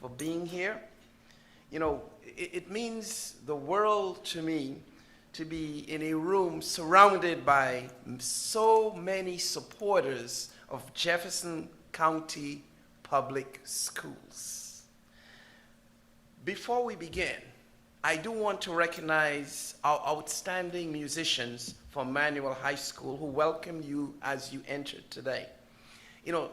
for being here. You know, it means the world to me to be in a room surrounded by so many supporters of Jefferson County Public Schools. Before we begin, I do want to recognize our outstanding musicians from Manual High School who welcome you as you entered today. You know,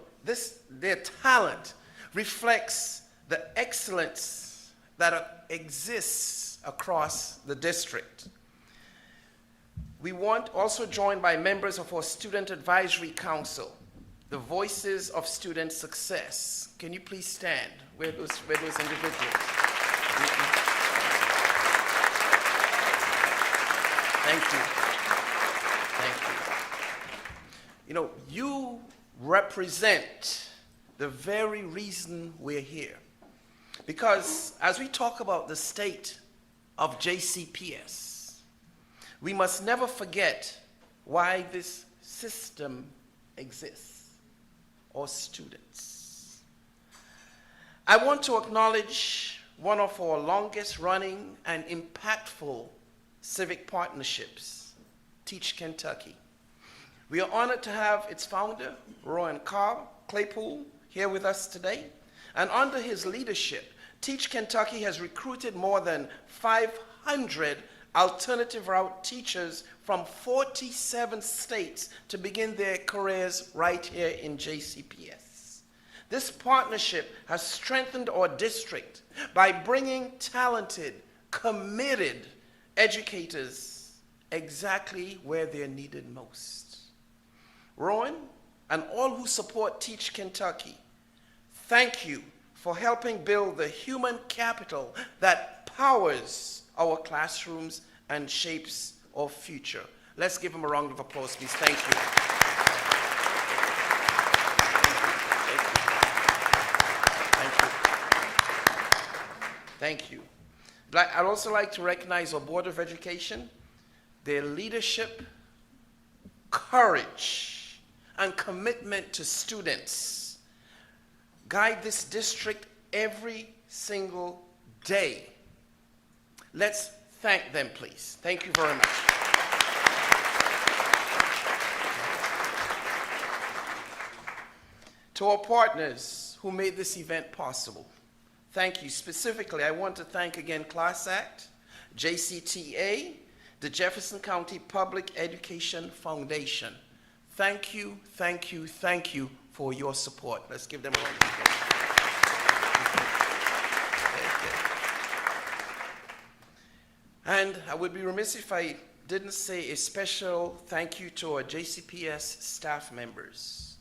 their talent reflects the excellence that exists across the district. We want also joined by members of our Student Advisory Council, the voices of student success. Can you please stand? Where those individuals? Thank you. Thank you. You know, you represent the very reason we're here. Because as we talk about the state of JCPS, we must never forget why this system exists, or students. I want to acknowledge one of our longest running and impactful civic partnerships, Teach Kentucky. We are honored to have its founder, Rowan Claypool, here with us today. And under his leadership, Teach Kentucky has recruited more than 500 alternative route teachers from 47 states to begin their careers right here in JCPS. This partnership has strengthened our district by bringing talented, committed educators exactly where they're needed most. Rowan and all who support Teach Kentucky, thank you for helping build the human capital that powers our classrooms and shapes our future. Let's give them a round of applause, please. Thank you. Thank you. I'd also like to recognize our Board of Education, their leadership, courage, and commitment to students guide this district every single day. Let's thank them, please. Thank you very much. To our partners who made this event possible, thank you. Specifically, I want to thank again Class Act, JCTA, the Jefferson County Public Education Foundation. Thank you, thank you, thank you for your support. Let's give them a round of applause. And I would be remiss if I didn't say a special thank you to our JCPS staff members.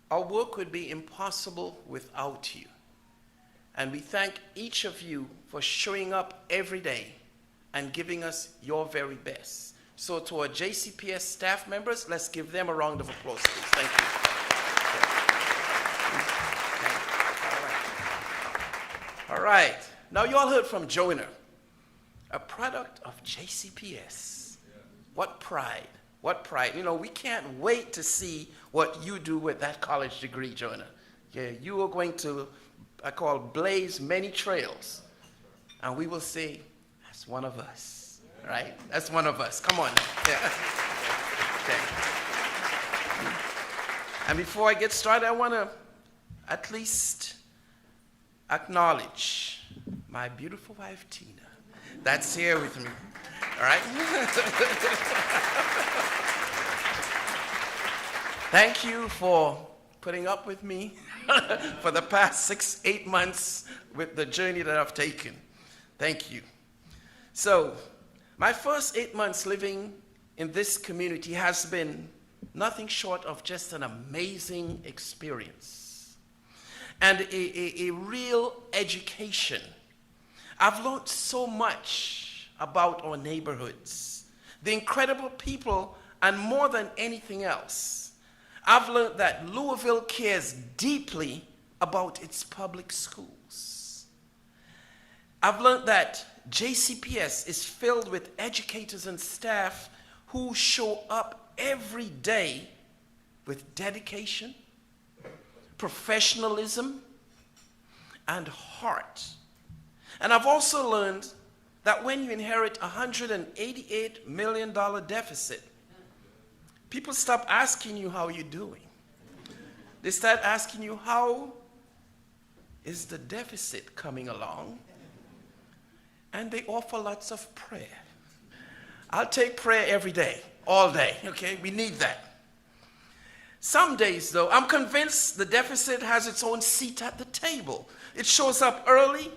Our work would be impossible without you. And we thank each of you for showing up every day and giving us your very best. So to our JCPS staff members, let's give them a round of applause, please. Thank you. All right. Now you all heard from Jonah, a product of JCPS. What pride. What pride. You know, we can't wait to see what you do with that college degree, Jonah. Yeah, you are going to, I call, blaze many trails. And we will say, that's one of us, right? That's one of us. Come on. Yeah. Okay. And before I get started, I want to at least acknowledge my beautiful wife, Tina. That's here with me, all right? Thank you for putting up with me for the past 6-8 months with the journey that I've taken. Thank you. So, my first 8 months living in this community has been nothing short of just an amazing experience and a real education. I've learned so much about our neighborhoods, the incredible people, and more than anything else, I've learned that Louisville cares deeply about its public schools. I've learned that JCPS is filled with educators and staff who show up every day with dedication, professionalism, and heart. And I've also learned that when you inherit a $188 million deficit, people stop asking you how you're doing. They start asking you, how is the deficit coming along? And they offer lots of prayer. I'll take prayer every day, all day, okay? We need that. Some days, though, I'm convinced the deficit has its own seat at the table. It shows up early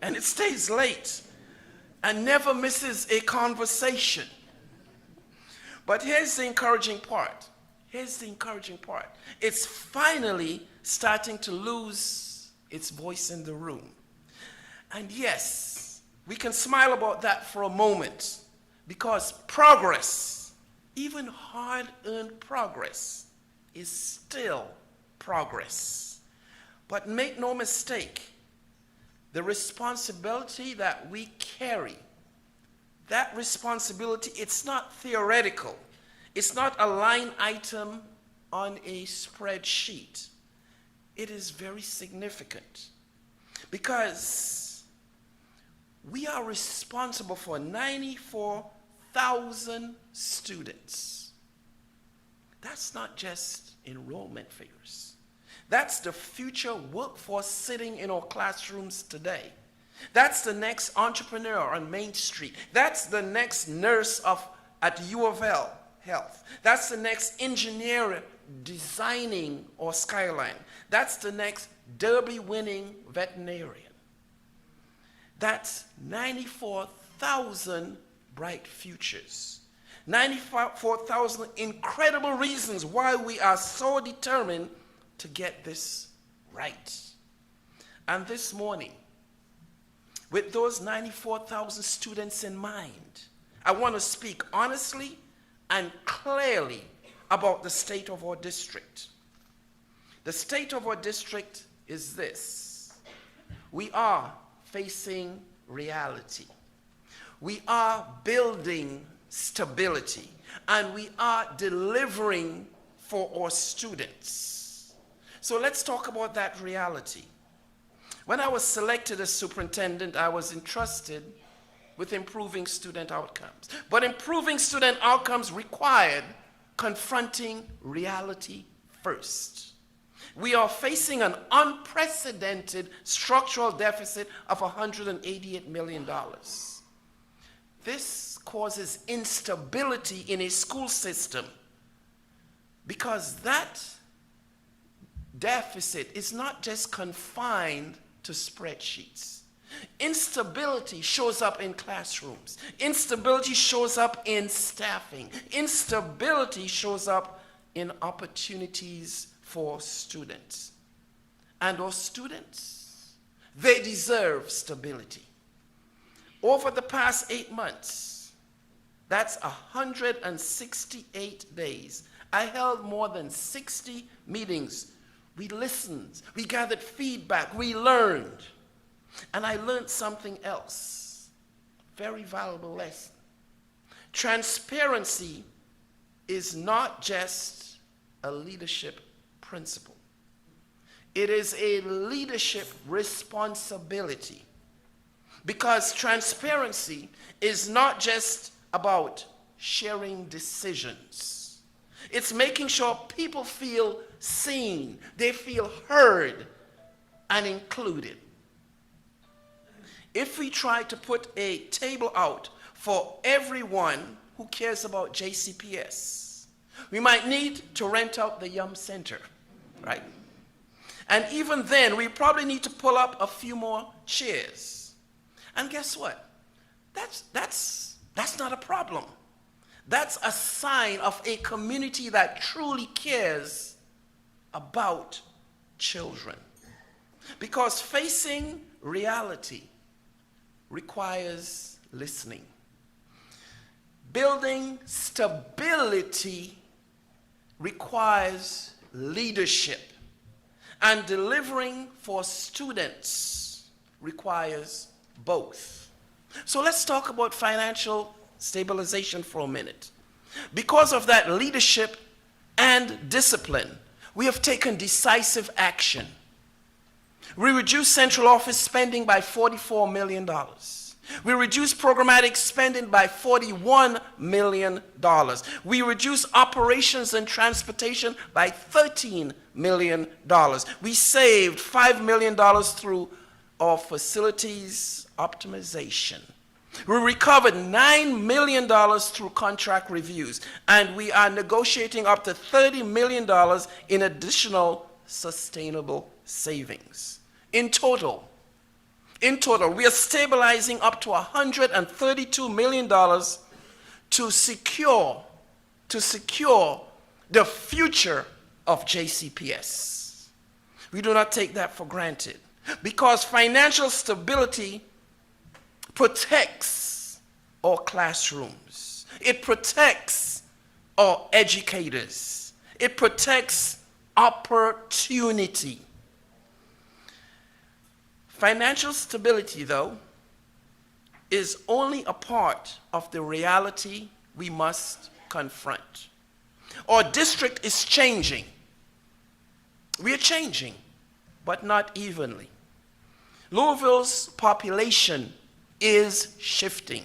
and it stays late and never misses a conversation. But here's the encouraging part. Here's the encouraging part. It's finally starting to lose its voice in the room. And yes, we can smile about that for a moment, because progress, even hard-earned progress, is still progress. But make no mistake, the responsibility that we carry, that responsibility, it's not theoretical. It's not a line item on a spreadsheet. It is very significant, because we are responsible for 94,000 students. That's not just enrollment figures. That's the future workforce sitting in our classrooms today. That's the next entrepreneur on Main Street. That's the next nurse at U of L Health. That's the next engineer designing our skyline. That's the next Derby-winning veterinarian. That's 94,000 bright futures. 94,000 incredible reasons why we are so determined to get this right. And this morning, with those 94,000 students in mind, I want to speak honestly and clearly about the state of our district. The state of our district is this: we are facing reality. We are building stability, and we are delivering for our students. So let's talk about that reality. When I was selected as superintendent, I was entrusted with improving student outcomes. But improving student outcomes required confronting reality first. We are facing an unprecedented structural deficit of $188 million. This causes instability in a school system, because that deficit is not just confined to spreadsheets. Instability shows up in classrooms. Instability shows up in staffing. Instability shows up in opportunities for students. And those students, they deserve stability. Over the past 8 months, that's 168 days, I held more than 60 meetings. We listened, we gathered feedback, we learned. And I learned something else, very valuable lesson. Transparency is not just a leadership principle. It is a leadership responsibility, because transparency is not just about sharing decisions. It's making sure people feel seen, they feel heard and included. If we try to put a table out for everyone who cares about JCPS, we might need to rent out the Yum Center, right? And even then, we probably need to pull up a few more chairs. And guess what? That's not a problem. That's a sign of a community that truly cares about children. Because facing reality requires listening. Building stability requires leadership. And delivering for students requires both. So let's talk about financial stabilization for a minute. Because of that leadership and discipline, we have taken decisive action. We reduced central office spending by $44 million. We reduced programmatic spending by $41 million. We reduced operations and transportation by $13 million. We saved $5 million through our facilities optimization. We recovered $9 million through contract reviews, and we are negotiating up to $30 million in additional sustainable savings. In total, we are stabilizing up to $132 million to secure the future of JCPS. We do not take that for granted, because financial stability protects our classrooms. It protects our educators. It protects opportunity. Financial stability, though, is only a part of the reality we must confront. Our district is changing. We are changing, but not evenly. Louisville's population is shifting.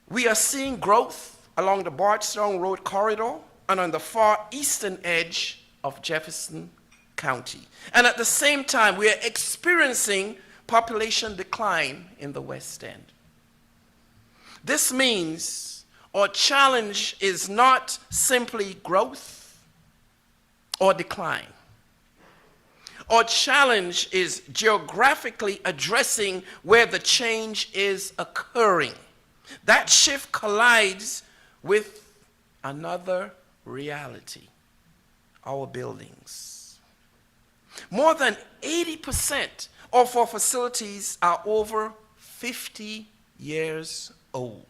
We are seeing growth along the Bardstown Road corridor and on the far eastern edge of Jefferson County. And at the same time, we are experiencing population decline in the West End. This means our challenge is not simply growth or decline. Our challenge is geographically addressing where the change is occurring. That shift collides with another reality: our buildings. More than 80% of our facilities are over 50 years old,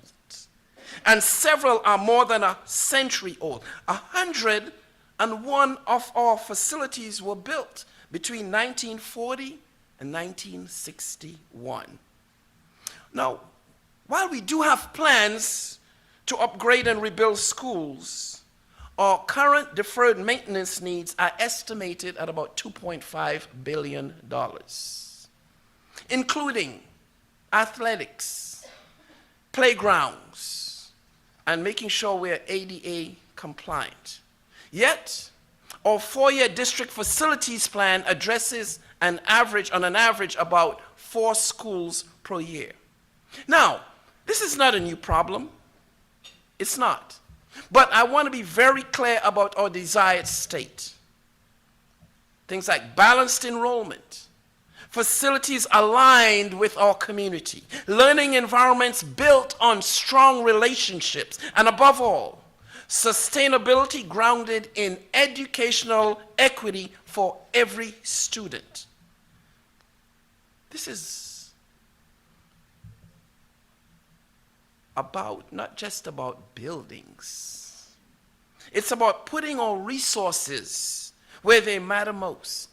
and several are more than a century old. 101 of our facilities were built between 1940 and 1961. Now, while we do have plans to upgrade and rebuild schools, our current deferred maintenance needs are estimated at about $2.5 billion, including athletics, playgrounds, and making sure we're ADA compliant. Yet, our four-year district facilities plan addresses on an average about 4 schools per year. Now, this is not a new problem. It's not. But I want to be very clear about our desired state. Things like balanced enrollment, facilities aligned with our community, learning environments built on strong relationships, and above all, sustainability grounded in educational equity for every student. This is not just about buildings. It's about putting our resources where they matter most.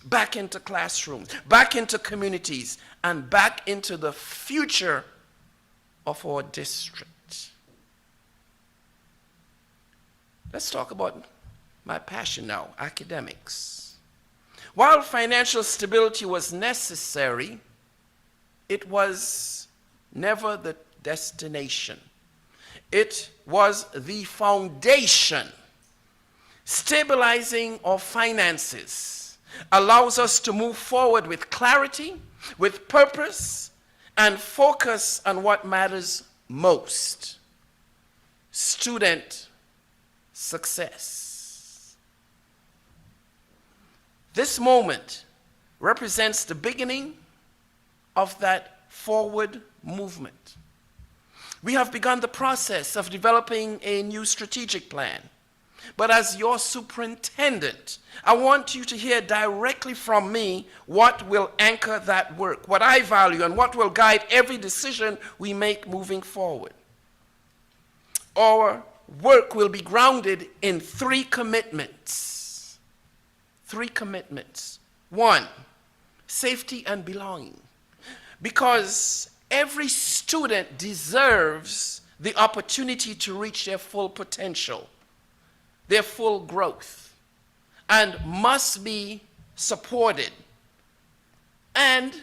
Back into classrooms, back into communities, and back into the future of our district. Let's talk about my passion now, academics. While financial stability was necessary, it was never the destination. It was the foundation. Stabilizing our finances allows us to move forward with clarity, with purpose, and focus on what matters most: student success. This moment represents the beginning of that forward movement. We have begun the process of developing a new strategic plan. But as your superintendent, I want you to hear directly from me what will anchor that work, what I value, and what will guide every decision we make moving forward. Our work will be grounded in 3 commitments. 3 commitments. 1, safety and belonging. Because every student deserves the opportunity to reach their full potential, their full growth, and must be supported. And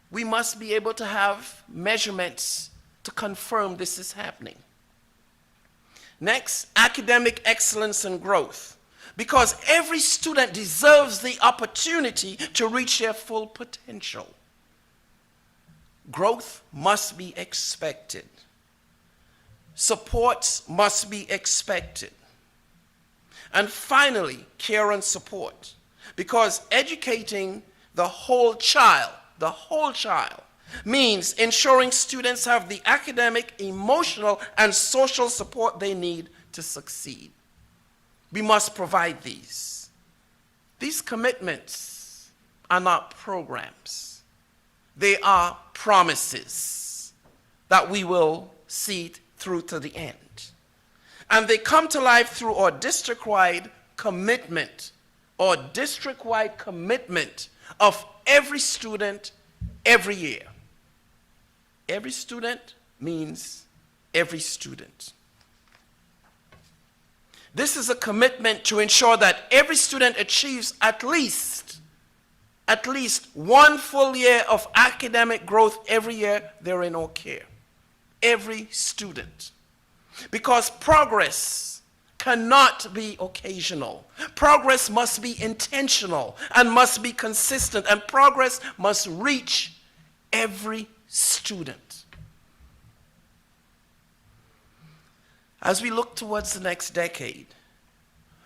we must be able to have measurements to confirm this is happening. Next, academic excellence and growth. Because every student deserves the opportunity to reach their full potential. Growth must be expected. Supports must be expected. And finally, care and support. Because educating the whole child means ensuring students have the academic, emotional, and social support they need to succeed. We must provide these. These commitments are not programs. They are promises that we will see through to the end. And they come to life through our district-wide commitment of every student every year. Every student means every student. This is a commitment to ensure that every student achieves at least one full year of academic growth every year they're in our care. Every student. Because progress cannot be occasional. Progress must be intentional and must be consistent, and progress must reach every student. As we look towards the next decade,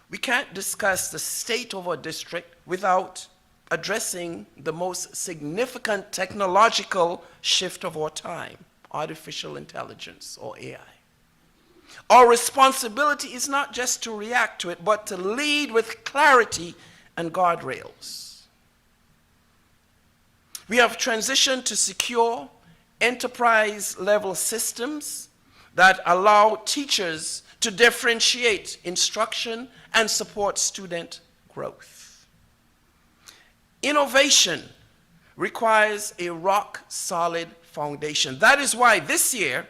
we can't discuss the state of our district without addressing the most significant technological shift of our time, artificial intelligence, or AI. Our responsibility is not just to react to it, but to lead with clarity and guardrails. We have transitioned to secure enterprise-level systems that allow teachers to differentiate instruction and support student growth. Innovation requires a rock-solid foundation. That is why this year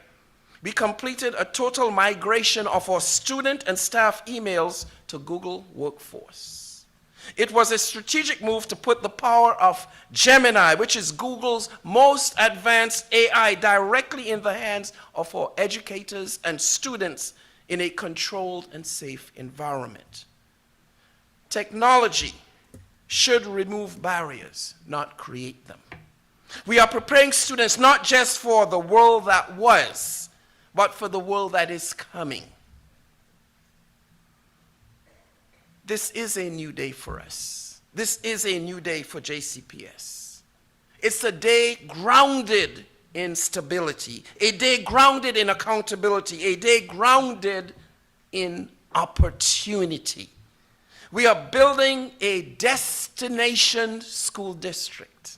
we completed a total migration of our student and staff emails to Google Workforce. It was a strategic move to put the power of Gemini, which is Google's most advanced AI, directly in the hands of our educators and students in a controlled and safe environment. Technology should remove barriers, not create them. We are preparing students not just for the world that was, but for the world that is coming. This is a new day for us. This is a new day for JCPS. It's a day grounded in stability, a day grounded in accountability, a day grounded in opportunity. We are building a destination school district.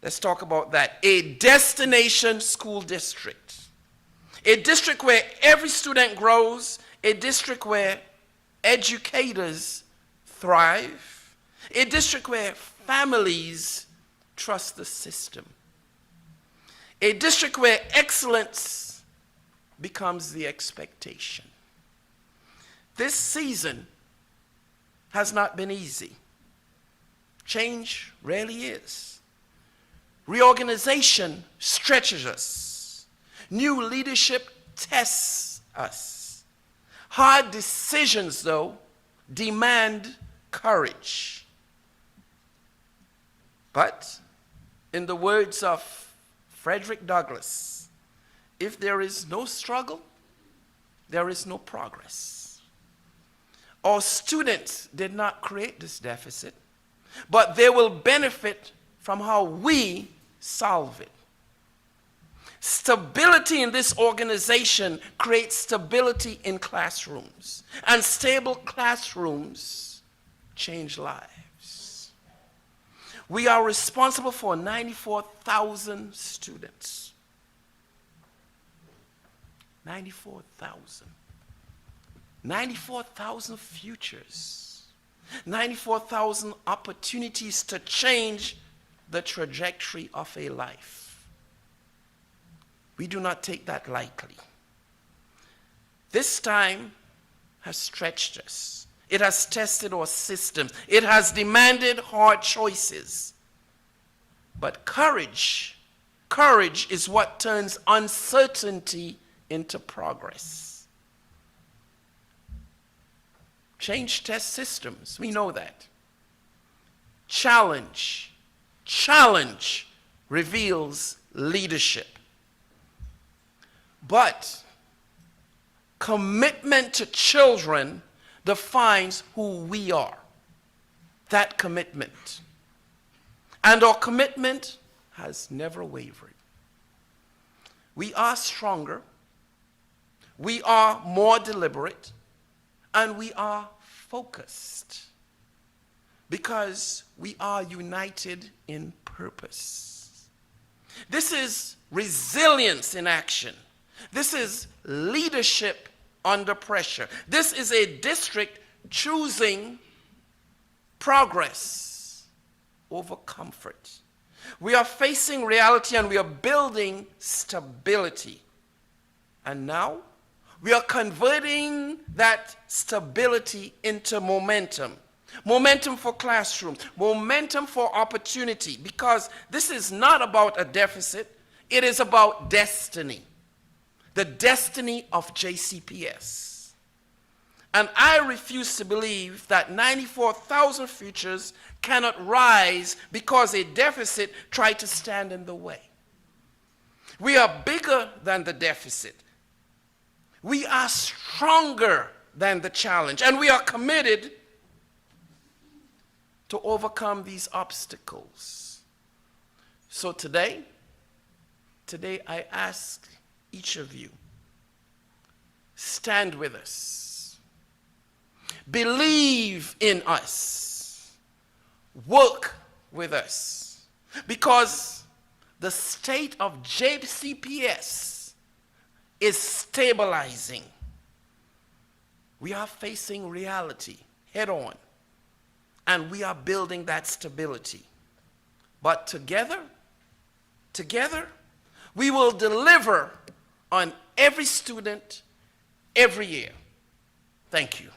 Let's talk about that. A destination school district. A district where every student grows, a district where educators thrive, a district where families trust the system, a district where excellence becomes the expectation. This season has not been easy. Change rarely is. Reorganization stretches us. New leadership tests us. Hard decisions, though, demand courage. But, in the words of Frederick Douglass, if there is no struggle, there is no progress. Our students did not create this deficit, but they will benefit from how we solve it. Stability in this organization creates stability in classrooms, and stable classrooms change lives. We are responsible for 94,000 students. 94,000. 94,000 futures. 94,000 opportunities to change the trajectory of a life. We do not take that lightly. This time has stretched us. It has tested our systems. It has demanded hard choices. But courage is what turns uncertainty into progress. Change test systems. We know that. Challenge reveals leadership. But commitment to children defines who we are. That commitment. And our commitment has never wavered. We are stronger, we are more deliberate, and we are focused because we are united in purpose. This is resilience in action. This is leadership under pressure. This is a district choosing progress over comfort. We are facing reality and we are building stability. And now we are converting that stability into momentum. Momentum for classrooms, momentum for opportunity, because this is not about a deficit, it is about destiny. The destiny of JCPS. And I refuse to believe that 94,000 futures cannot rise because a deficit tried to stand in the way. We are bigger than the deficit. We are stronger than the challenge. And we are committed to overcome these obstacles. So today I ask each of you, stand with us. Believe in us. Work with us. Because the state of JCPS is stabilizing. We are facing reality head on. And we are building that stability. But together, we will deliver on every student every year. Thank you.